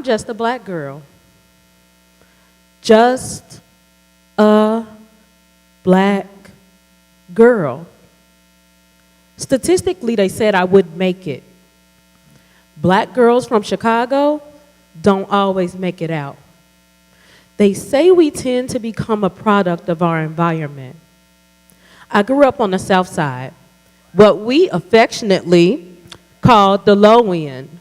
just a black girl. Just a black girl. Statistically, they said I would make it. Black girls from Chicago don't always make it out. They say we tend to become a product of our environment. I grew up on the South Side, what we affectionately called the low end,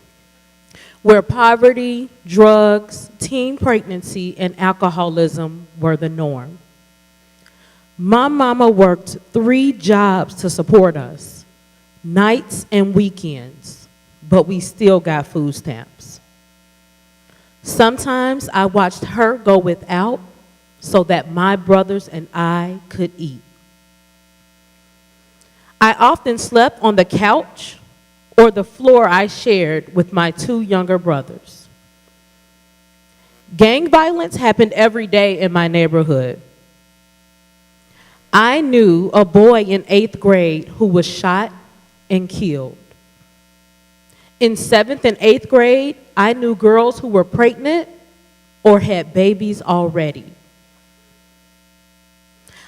where poverty, drugs, teen pregnancy, and alcoholism were the norm. My mama worked 3 jobs to support us, nights and weekends, but we still got food stamps. Sometimes I watched her go without so that my brothers and I could eat. I often slept on the couch or the floor I shared with my 2 younger brothers. Gang violence happened every day in my neighborhood. I knew a boy in 8th grade who was shot and killed. In 7th and 8th grade, I knew girls who were pregnant or had babies already.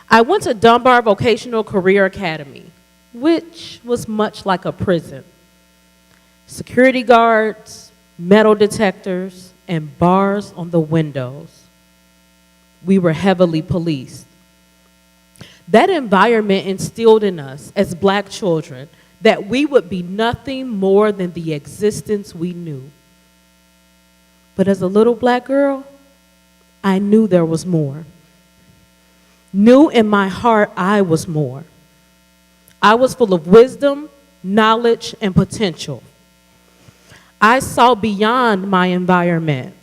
I went to Dunbar Vocational Career Academy, which was much like a prison. Security guards, metal detectors, and bars on the windows. We were heavily policed. That environment instilled in us as black children that we would be nothing more than the existence we knew. But as a little black girl, I knew there was more. Knew in my heart I was more. I was full of wisdom, knowledge, and potential. I saw beyond my environment,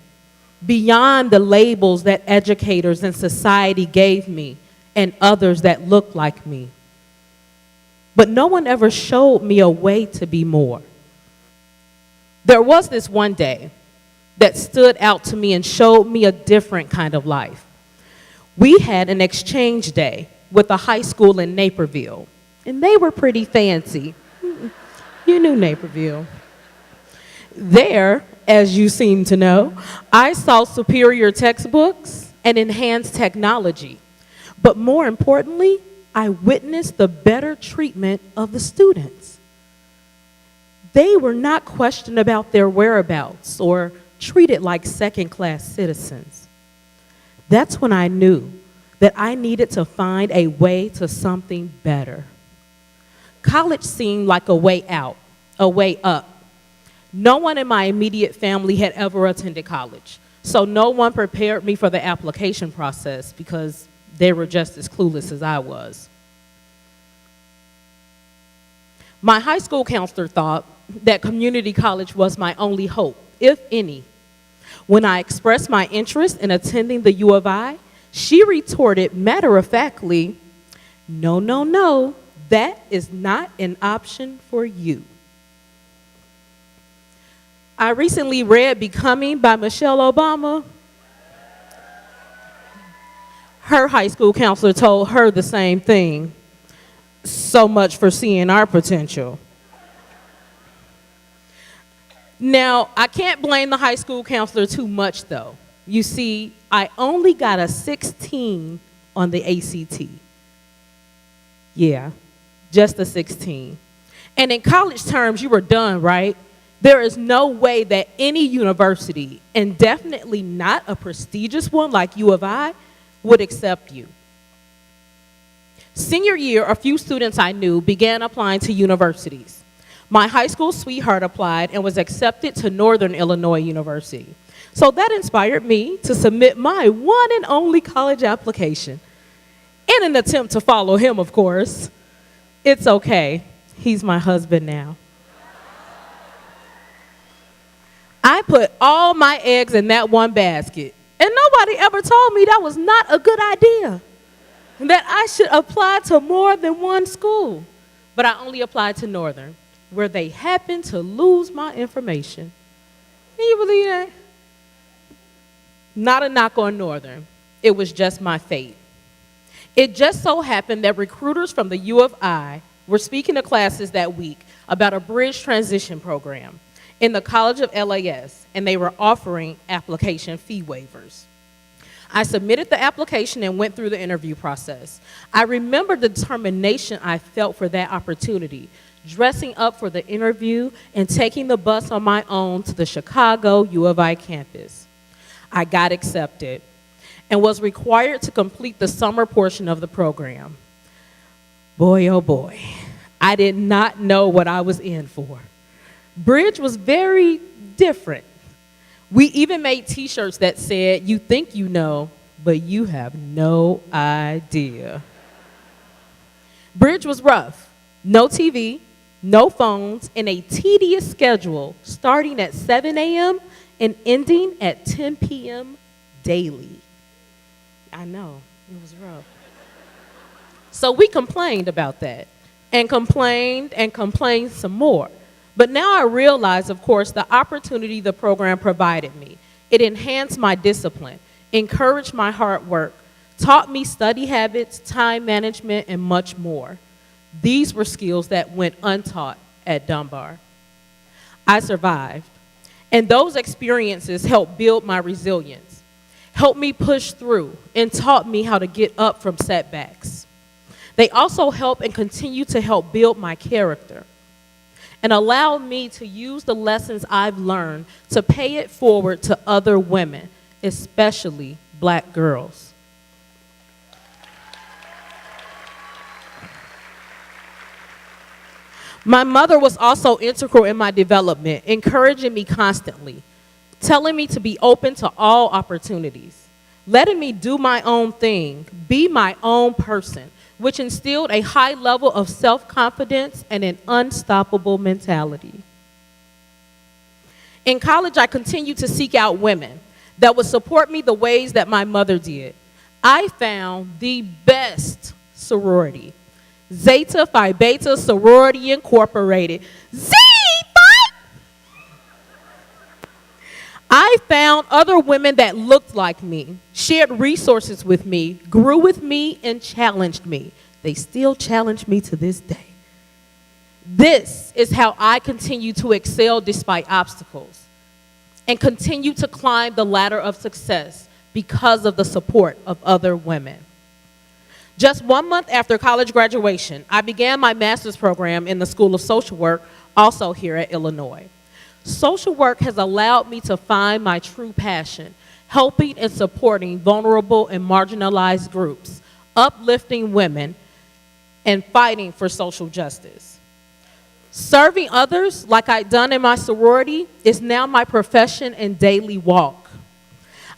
beyond the labels that educators and society gave me and others that looked like me. But no one ever showed me a way to be more. There was this one day that stood out to me and showed me a different kind of life. We had an exchange day with a high school in Naperville, and they were pretty fancy. You knew Naperville. There, as you seem to know, I saw superior textbooks and enhanced technology. But more importantly, I witnessed the better treatment of the students. They were not questioned about their whereabouts or treated like second-class citizens. That's when I knew that I needed to find a way to something better. College seemed like a way out, a way up. No one in my immediate family had ever attended college, so no one prepared me for the application process because they were just as clueless as I was. My high school counselor thought that community college was my only hope, if any. When I expressed my interest in attending the U of I, she retorted matter-of-factly, "No, no, no, that is not an option for you." I recently read Becoming by Michelle Obama. Her high school counselor told her the same thing. So much for seeing our potential. Now, I can't blame the high school counselor too much, though. You see, I only got a 16 on the ACT. Yeah, just a 16. And in college terms, you were done, right? There is no way that any university, and definitely not a prestigious one like U of I, would accept you. Senior year, a few students I knew began applying to universities. My high school sweetheart applied and was accepted to Northern Illinois University. So that inspired me to submit my one and only college application in an attempt to follow him, of course. It's okay. He's my husband now. I put all my eggs in that one basket, and nobody ever told me that was not a good idea, that I should apply to more than one school. But I only applied to Northern, where they happened to lose my information. Can you believe that? Not a knock on Northern. It was just my fate. It just so happened that recruiters from the U of I were speaking to classes that week about a bridge transition program. in the College of LAS, and they were offering application fee waivers. I submitted the application and went through the interview process. I remember the determination I felt for that opportunity, dressing up for the interview and taking the bus on my own to the Chicago U of I campus. I got accepted and was required to complete the summer portion of the program. Boy, oh boy, I did not know what I was in for. Bridge was very different. We even made t-shirts that said, "You think you know, but you have no idea." Bridge was rough. No TV, no phones, and a tedious schedule starting at 7 a.m. and ending at 10 p.m. daily. I know, it was rough. So we complained about that and complained some more. But now I realize, of course, the opportunity the program provided me. It enhanced my discipline, encouraged my hard work, taught me study habits, time management, and much more. These were skills that went untaught at Dunbar. I survived, and those experiences helped build my resilience, helped me push through, and taught me how to get up from setbacks. They also help and continue to help build my character and allow me to use the lessons I've learned to pay it forward to other women, especially Black girls. My mother was also integral in my development, encouraging me constantly, telling me to be open to all opportunities, letting me do my own thing, be my own person, which instilled a high level of self-confidence and an unstoppable mentality. In college, I continued to seek out women that would support me the ways that my mother did. I found the best sorority, Zeta Phi Beta Sorority Incorporated. I found other women that looked like me, shared resources with me, grew with me, and challenged me. They still challenge me to this day. This is how I continue to excel despite obstacles and continue to climb the ladder of success because of the support of other women. Just 1 month after college graduation, I began my master's program in the School of Social Work, also here at Illinois. Social work has allowed me to find my true passion, helping and supporting vulnerable and marginalized groups, uplifting women, and fighting for social justice. Serving others, like I've done in my sorority, is now my profession and daily walk.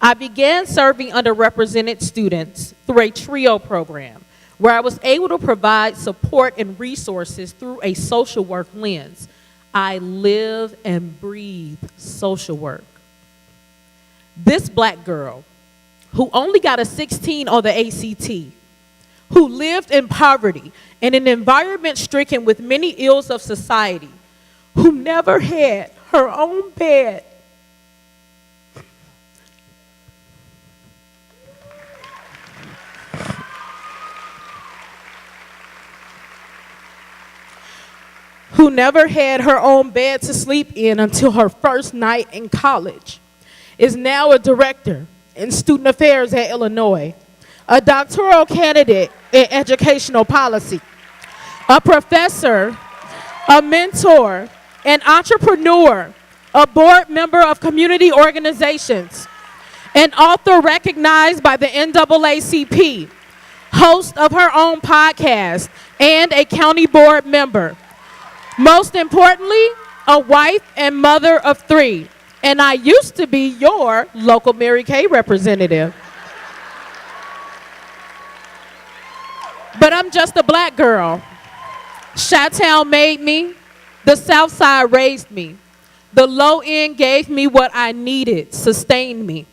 I began serving underrepresented students through a TRIO program, where I was able to provide support and resources through a social work lens. I live and breathe social work. This Black girl who only got a 16 on the ACT, who lived in poverty in an environment stricken with many ills of society, who never had her own bed, who never had her own bed to sleep in until her first night in college, is now a director in student affairs at Illinois, a doctoral candidate in educational policy, a professor, a mentor, an entrepreneur, a board member of community organizations, an author recognized by the NAACP, host of her own podcast, and a county board member. Most importantly, a wife and mother of 3. And I used to be your local Mary Kay representative. But I'm just a Black girl. Chi-Town made me. The South Side raised me. The low end gave me what I needed, sustained me.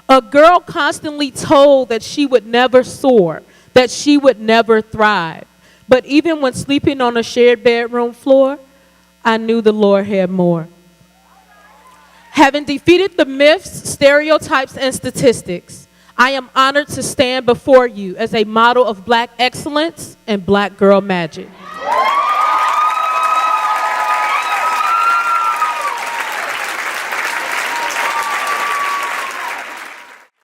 A girl constantly told that she would never soar, that she would never thrive. But even when sleeping on a shared bedroom floor, I knew the Lord had more. Having defeated the myths, stereotypes, and statistics, I am honored to stand before you as a model of Black excellence and Black girl magic.